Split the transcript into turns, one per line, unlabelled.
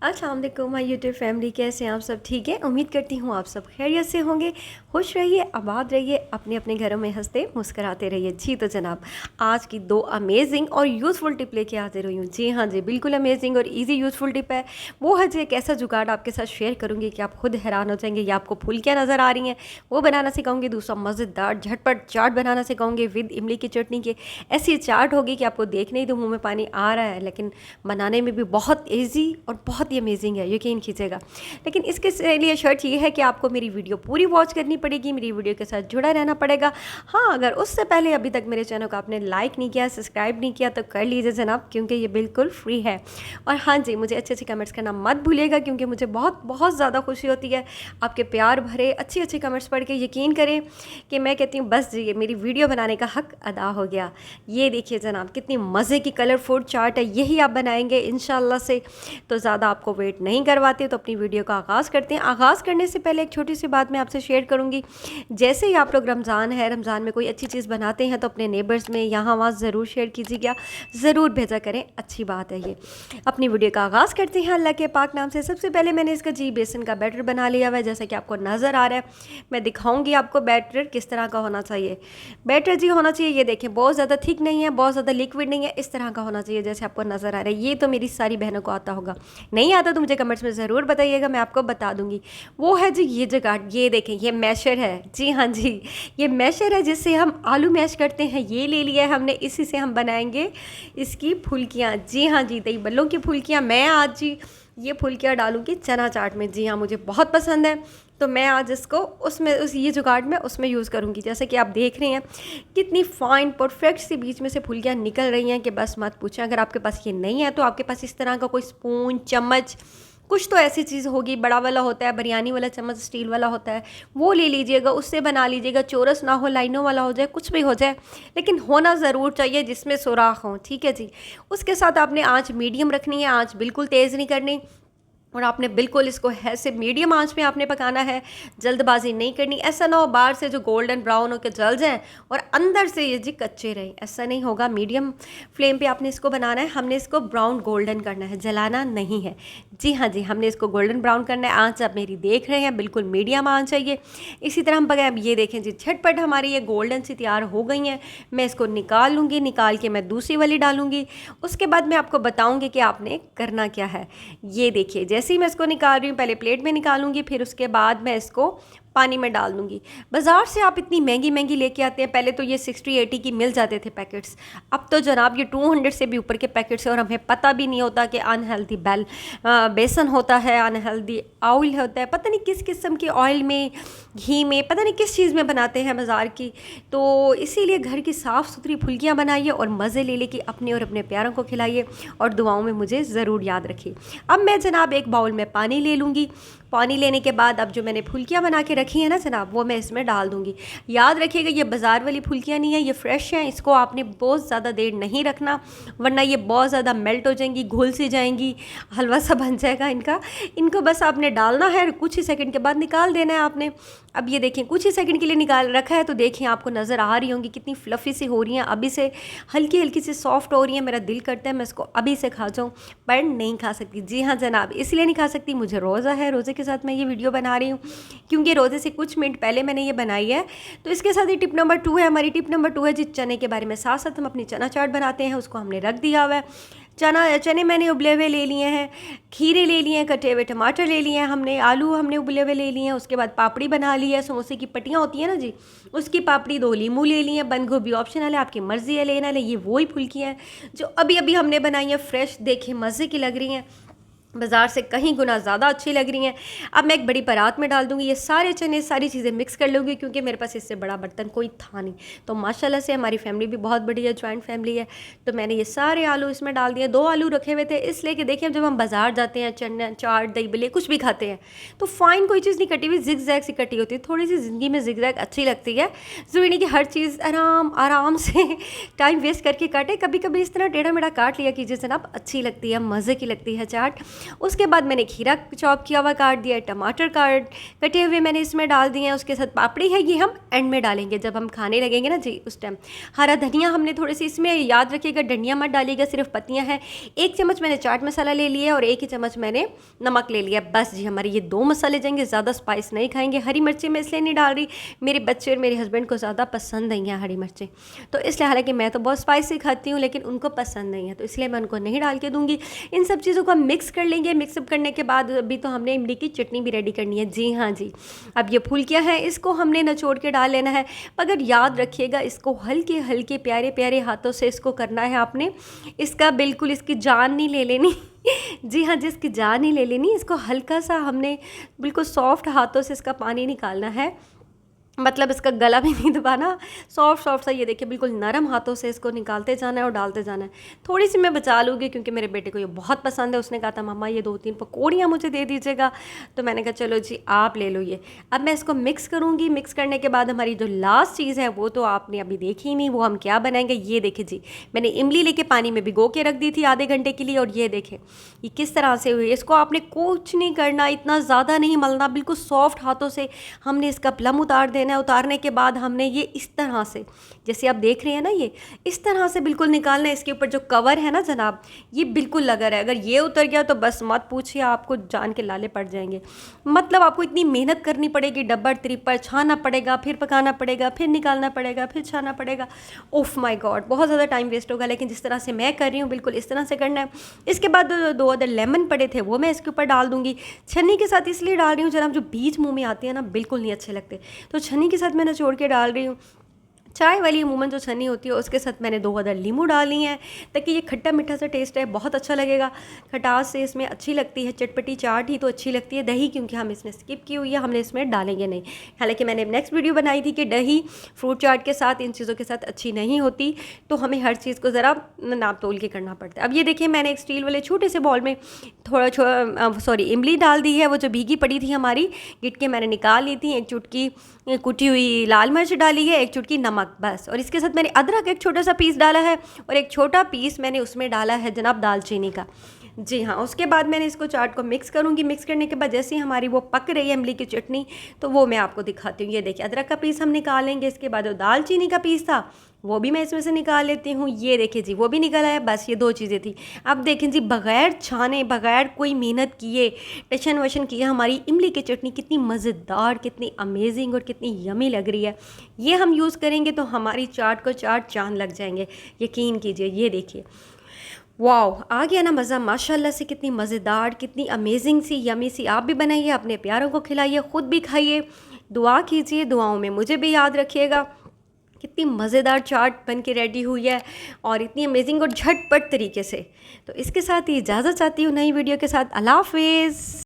अस्सलाम वालेकुम my YouTube family, कैसे हैं आप सब? ठीक है, उम्मीद करती हूँ आप सब खैरियत से होंगे। खुश रहिए, आबाद रहिए, अपने अपने घरों में हंसते मुस्कराते रहिए। जी तो जनाब, आज की दो अमेजिंग और यूज़फुल टिप लेके हाजिर हुई हूँ। जी हाँ जी, बिल्कुल अमेजिंग और इजी यूज़फुल टिप है। वो है जी एक ऐसा जुगाड़ आपके साथ शेयर करूँगी कि आप खुद हैरान हो जाएंगे। या आपको फुल्कियाँ नज़र आ रही हैं, वो बनाना सिखाऊंगी। दूसरा मज़ेदार झटपट चाट बनाना सिखाऊंगी विद इमली की चटनी के। ऐसी चाट होगी कि आपको देखने ही तो मुँह में पानी आ रहा है, लेकिन बनाने में भी बहुत ईजी और बहुत ही अमेजिंग है, यकीन कीजिएगा। लेकिन इसके लिए शर्त ये है कि आपको मेरी वीडियो पूरी वॉच करनी पड़ेगी, मेरी वीडियो के साथ जुड़ा रहना पड़ेगा। हाँ, अगर उससे पहले अभी तक मेरे चैनल को आपने लाइक नहीं किया, सब्सक्राइब नहीं किया, तो कर लीजिए जनाब, क्योंकि ये बिल्कुल फ्री है। और हाँ जी, मुझे अच्छे अच्छे कमेंट्स करना मत भूलिएगा, क्योंकि मुझे बहुत बहुत ज़्यादा खुशी होती है आपके प्यार भरे अच्छे अच्छे कमेंट्स पढ़ के। यकीन करें कि मैं कहती हूँ बस जी, मेरी वीडियो बनाने का हक अदा हो गया। ये देखिए जनाब, कितनी मज़े की कलरफुल चार्ट है, यही आप बनाएंगे इंशाल्लाह से। तो ज़्यादा आपको वेट नहीं करवाते, तो अपनी वीडियो का आगाज़ करते हैं। आगाज़ करने से पहले एक छोटी सी बात मैं आपसे शेयर करूँगी। जैसे ही आप लोग रमज़ान है, रमज़ान में कोई अच्छी चीज़ बनाते हैं तो अपने नेबर्स में यहाँ वहाँ ज़रूर शेयर कीजिएगा, ज़रूर भेजा करें, अच्छी बात है ये। अपनी वीडियो का आगाज़ करते हैं अल्लाह के पाक नाम से। सबसे पहले मैंने इसका जी बेसन का बैटर बना लिया हुआ है, जैसा कि आपको नज़र आ रहा है। मैं दिखाऊंगी आपको बैटर किस तरह का होना चाहिए। बैटर जी होना चाहिए, ये देखें, बहुत ज़्यादा थिक नहीं है, बहुत ज़्यादा लिक्विड नहीं है, इस तरह का होना चाहिए जैसे आपको नज़र आ रहा है। ये तो मेरी सारी बहनों को आता होगा, नहीं आता तो मुझे कमेंट्स में ज़रूर बताइएगा, मैं आपको बता दूंगी। वो है जी ये जुगाड़, ये देखें, ये मैशर है। जी हाँ जी, ये मैशर है जिससे हम आलू मैश करते हैं। ये ले लिया है हमने, इसी से हम बनाएंगे इसकी फुल्कियाँ। जी हाँ जी, दही बल्लों की फुल्कियाँ। मैं आज जी ये फुल्कियाँ डालूंगी चना चाट में। जी हाँ, मुझे बहुत पसंद है, तो मैं आज इसको उसमें ये जुगाड़ में उसमें यूज़ करूँगी। जैसे कि आप देख रहे हैं कितनी फ़ाइन परफेक्ट सी बीच में से फुल्कियाँ निकल रही हैं कि बस मत पूछें। अगर आपके पास ये नहीं है तो आपके पास इस तरह का कोई स्पून, चम्मच, कुछ तो ऐसी चीज़ होगी। बड़ा वाला होता है, बिरयानी वाला चम्मच स्टील वाला होता है, वो ले लीजिएगा, उससे बना लीजिएगा। चौरस ना हो, लाइनों वाला हो जाए, कुछ भी हो जाए, लेकिन होना ज़रूर चाहिए जिसमें सुराख हो। ठीक है जी। उसके साथ आपने आँच मीडियम रखनी है, आँच बिल्कुल तेज़ नहीं करनी, और आपने बिल्कुल इसको ऐसे मीडियम आंच में आपने पकाना है, जल्दबाजी नहीं करनी। ऐसा ना हो बाहर से जो गोल्डन ब्राउन होकर जल जाए और अंदर से ये जी कच्चे रहें, ऐसा नहीं होगा। मीडियम फ्लेम पे आपने इसको बनाना है। हमने इसको ब्राउन गोल्डन करना है, जलाना नहीं है। जी हाँ जी, हमने इसको गोल्डन ब्राउन करना है। आँच आप मेरी देख रहे हैं, बिल्कुल मीडियम आँच चाहिए। इसी तरह हम पकाएं। अब ये देखें जी, झटपट हमारी ये गोल्डन सी तैयार हो गई हैं। मैं इसको निकाल लूँगी, निकाल के मैं दूसरी वाली डालूँगी। उसके बाद मैं आपको बताऊँगी कि आपने करना क्या है। ये देखिए, जैसे ही मैं इसको निकाल रही हूँ, पहले प्लेट में निकालूंगी, फिर उसके बाद मैं इसको पानी में डाल दूंगी। बाज़ार से आप इतनी महंगी महंगी लेके आते हैं, पहले तो ये 60-80 की मिल जाते थे पैकेट्स, अब तो जनाब ये 200 से भी ऊपर के पैकेट्स हैं। और हमें पता भी नहीं होता कि अनहेल्दी बेसन होता है, अनहेल्दी ऑयल होता है, पता नहीं किस किस्म के ऑयल में, घी में, पता नहीं किस चीज़ में बनाते हैं बाज़ार की। तो इसीलिए घर की साफ़ सुथरी फुल्कियाँ बनाइए और मज़े ले लेके अपने और अपने प्यारों को खिलाइए, और दुआओं में मुझे ज़रूर याद रखिए। अब मैं जनाब एक बाउल में पानी ले लूँगी। पानी लेने के बाद अब जो मैंने फुल्कियाँ बना के रखी हैं ना जनाब, वो मैं इसमें डाल दूँगी। याद रखिएगा, ये बाज़ार वाली फुल्कियाँ नहीं है, ये फ्रेश हैं। इसको आपने बहुत ज़्यादा देर नहीं रखना, वरना ये बहुत ज़्यादा मेल्ट हो जाएंगी, घुल सी जाएंगी, हलवा सा बन जाएगा इनका। इनको बस आपने डालना है, कुछ ही सेकंड के बाद निकाल देना है आपने। अब ये देखें, कुछ ही सेकंड के लिए निकाल रखा है, तो देखें आपको नज़र आ रही होंगी कितनी फ्लफ़ी सी हो रही हैं, अभी से हल्की हल्की सी सॉफ्ट हो रही हैं। मेरा दिल करता है मैं इसको अभी से खा जाऊँ, पर नहीं खा सकती। जी हाँ जनाब, इसलिए नहीं खा सकती, मुझे रोज़ा है, रोज़े के साथ मैं ये वीडियो बना रही हूँ, क्योंकि रोज़े से कुछ मिनट पहले मैंने ये बनाई है। तो इसके साथ ही टिप नंबर 2 है हमारी। टिप नंबर 2 है जी चने के बारे में। साथ साथ हम अपनी चना चाट बनाते हैं, उसको हमने रख दिया हुआ है। चने मैंने उबले हुए ले लिए हैं, खीरे ले लिए हैं, कटे हुए टमाटर ले लिए हैं हमने, आलू हमने उबले हुए ले लिए हैं। उसके बाद पापड़ी बना ली है, समोसे की पट्टियाँ होती हैं ना जी, उसकी पापड़ी। 2 लीमू ले लिए हैं, बंद गोभी ऑप्शनल है, आपकी मर्ज़ी है लेना ले। ये वही फुल्कियाँ हैं जो अभी अभी हमने बनाई हैं, फ्रेश, देखें मज़े की लग रही हैं, बाज़ार से कहीं गुना ज़्यादा अच्छी लग रही हैं। अब मैं एक बड़ी परात में डाल दूँगी, ये सारे चने, सारी चीज़ें मिक्स कर लूँगी, क्योंकि मेरे पास इससे बड़ा बर्तन कोई था नहीं। तो माशाल्लाह से हमारी फैमिली भी बहुत बड़ी है, जॉइंट फैमिली है। तो मैंने ये सारे आलू इसमें डाल दिए। 2 आलू रखे हुए थे, इसलिए कि देखिए जब हम बाज़ार जाते हैं, चना चाट, दही बल्ले कुछ भी खाते हैं, तो फ़ाइन कोई चीज़ नहीं कटी हुई, जिग जैग सी कटी होती है। थोड़ी सी ज़िंदगी में जिग जैग अच्छी लगती है, ज़रूरी नहीं कि हर चीज़ आराम आराम से टाइम वेस्ट करके काटे। कभी कभी इस तरह टेढ़ा मेढ़ा काट लिया कीजिए जनाब, अच्छी लगती है, मज़े की लगती है चाट। उसके बाद मैंने खीरा चॉप किया हुआ काट दिया, टमाटर कटे हुए मैंने इसमें डाल दिए हैं। उसके साथ पापड़ी है, ये हम एंड में डालेंगे जब हम खाने लगेंगे ना जी, उस टाइम। हरा धनिया हमने थोड़ी सी इसमें, याद रखिएगा डंडियाँ मत डालिएगा, सिर्फ पत्तियाँ हैं। 1 चम्मच मैंने चाट मसाला ले लिया और 1 ही चम्मच मैंने नमक ले लिया। बस जी, हमारे ये 2 मसाले जाएंगे। ज़्यादा स्पाइस नहीं खाएंगे। हरी मिर्ची मैं इसलिए नहीं डाल रही, मेरे बच्चे और मेरे हस्बैंड को ज़्यादा पसंद नहीं है हरी मिर्ची, तो इसलिए, हालांकि मैं तो बहुत स्पाइसी खाती हूँ लेकिन उनको पसंद नहीं है, तो इसलिए मैं उनको नहीं डाल के दूँगी। इन सब चीज़ों को हम मिक्स कर लेंगे। मिक्सअप करने के बाद अभी तो हमने इमली की चटनी भी रेडी करनी है। जी हाँ जी, अब ये फुलकियाँ हैं, इसको हमने निचोड़ के डाल लेना है। मगर याद रखिएगा, इसको हल्के हल्के प्यारे प्यारे हाथों से इसको करना है आपने। इसका बिल्कुल इसकी जान नहीं ले लेनी जी हाँ, जिसकी जान ही ले लेनी। इसको हल्का सा हमने बिल्कुल सॉफ्ट हाथों से इसका पानी निकालना है, मतलब इसका गला भी नहीं दबाना, सॉफ्ट सॉफ्ट सा, ये देखिए बिल्कुल नरम हाथों से इसको निकालते जाना है और डालते जाना है। थोड़ी सी मैं बचा लूँगी क्योंकि मेरे बेटे को ये बहुत पसंद है। उसने कहा था मम्मा ये 2-3 पकौड़ियाँ मुझे दे दीजिएगा, तो मैंने कहा चलो जी आप ले लो ये। अब मैं इसको मिक्स करूँगी। मिक्स करने के बाद हमारी जो लास्ट चीज़ है वो तो आपने अभी देखी ही नहीं, वो हम क्या बनाएंगे। ये देखिए जी, मैंने इमली लेके पानी में भिगो के रख दी थी आधे घंटे के लिए, और ये देखें ये किस तरह से हुई। इसको आपने कुछ नहीं करना, इतना ज़्यादा नहीं मलना, बिल्कुल सॉफ्ट हाथों से हमने इसका प्लम उतार देना है। उतारने के बाद हमने ये इस तरह से, जैसे आप देख रहे हैं ना, ये इस तरह से बिल्कुल निकालना है। इसके ऊपर जो कवर है ना जनाब, ये बिल्कुल लगा रहा है। अगर ये उतर गया तो बस मत पूछिए, आपको जान के लाले पड़ जाएंगे। मतलब आपको इतनी मेहनत करनी पड़ेगी, डब्बर त्रिपर छाना पड़ेगा, फिर पकाना पड़ेगा, फिर निकालना पड़ेगा, फिर छाना पड़ेगा। ओफ माय गॉड, बहुत ज़्यादा टाइम वेस्ट होगा। लेकिन जिस तरह से मैं कर रही हूँ बिल्कुल इस तरह से करना है। इसके बाद 2 अदर लेमन पड़े थे वो मैं इसके ऊपर डाल दूँगी। छन्नी के साथ इसलिए डाल रही हूँ जनाब, जो बीज मुँह में आते हैं ना बिल्कुल नहीं अच्छे लगते, तो छन्नी के साथ मैंने छोड़ के डाल रही हूँ। चाय वाली अमूमन जो छन्नी होती है उसके साथ मैंने 2 अदर नींबू डाली हैं, ताकि ये खट्टा मीठा सा टेस्ट है, बहुत अच्छा लगेगा। खटास से इसमें अच्छी लगती है, चटपटी चाट ही तो अच्छी लगती है। दही क्योंकि हम इसमें स्किप की हुई है, हमने इसमें डालेंगे नहीं। हालांकि मैंने नेक्स्ट वीडियो बनाई थी कि दही फ्रूट चाट के साथ, इन चीज़ों के साथ अच्छी नहीं होती, तो हमें हर चीज़ को ज़रा नाप तोल के करना पड़ता है। अब ये देखिए, मैंने एक स्टील वाले छोटे से बॉल में इमली डाल दी है, वो जो भीगी पड़ी थी हमारी गिट के मैंने निकाल ली थी। 1 चुटकी कुटी हुई लाल मिर्च डाली है, 1 चुटकी नमक, बस। और इसके साथ मैंने अदरक 1 छोटा सा पीस डाला है, और 1 छोटा पीस मैंने उसमें डाला है जनाब दालचीनी का। जी हाँ, उसके बाद मैंने इसको चाट को मिक्स करूँगी। मिक्स करने के बाद जैसे ही हमारी वो पक रही है इमली की चटनी, तो वो मैं आपको दिखाती हूँ। ये देखिए, अदरक का पीस हम निकालेंगे। इसके बाद जो दालचीनी का पीस था वो भी मैं इसमें से निकाल लेती हूँ। ये देखिए जी, वो भी निकल आया। बस ये 2 चीज़ें थी। अब देखें जी, बग़ैर छाने, बग़ैर कोई मेहनत किए, टशन वशन किए, हमारी इमली की चटनी कितनी मज़ेदार, कितनी अमेजिंग और कितनी यमी लग रही है। ये हम यूज़ करेंगे तो हमारी चाट को 4 चाँद लग जाएंगे, यकीन कीजिए। ये देखिए, वाओ, आ गया ना मज़ा माशाल्लाह से। कितनी मज़ेदार, कितनी अमेजिंग सी, यमी सी। आप भी बनाइए, अपने प्यारों को खिलाइए, ख़ुद भी खाइए, दुआ कीजिए, दुआओं में मुझे भी याद रखिएगा। कितनी मज़ेदार चाट बन के रेडी हुई है, और इतनी अमेजिंग और झटपट तरीके से। तो इसके साथ ही इजाज़त चाहती हूँ नई वीडियो के साथ। अल्लाह हाफ़िज़।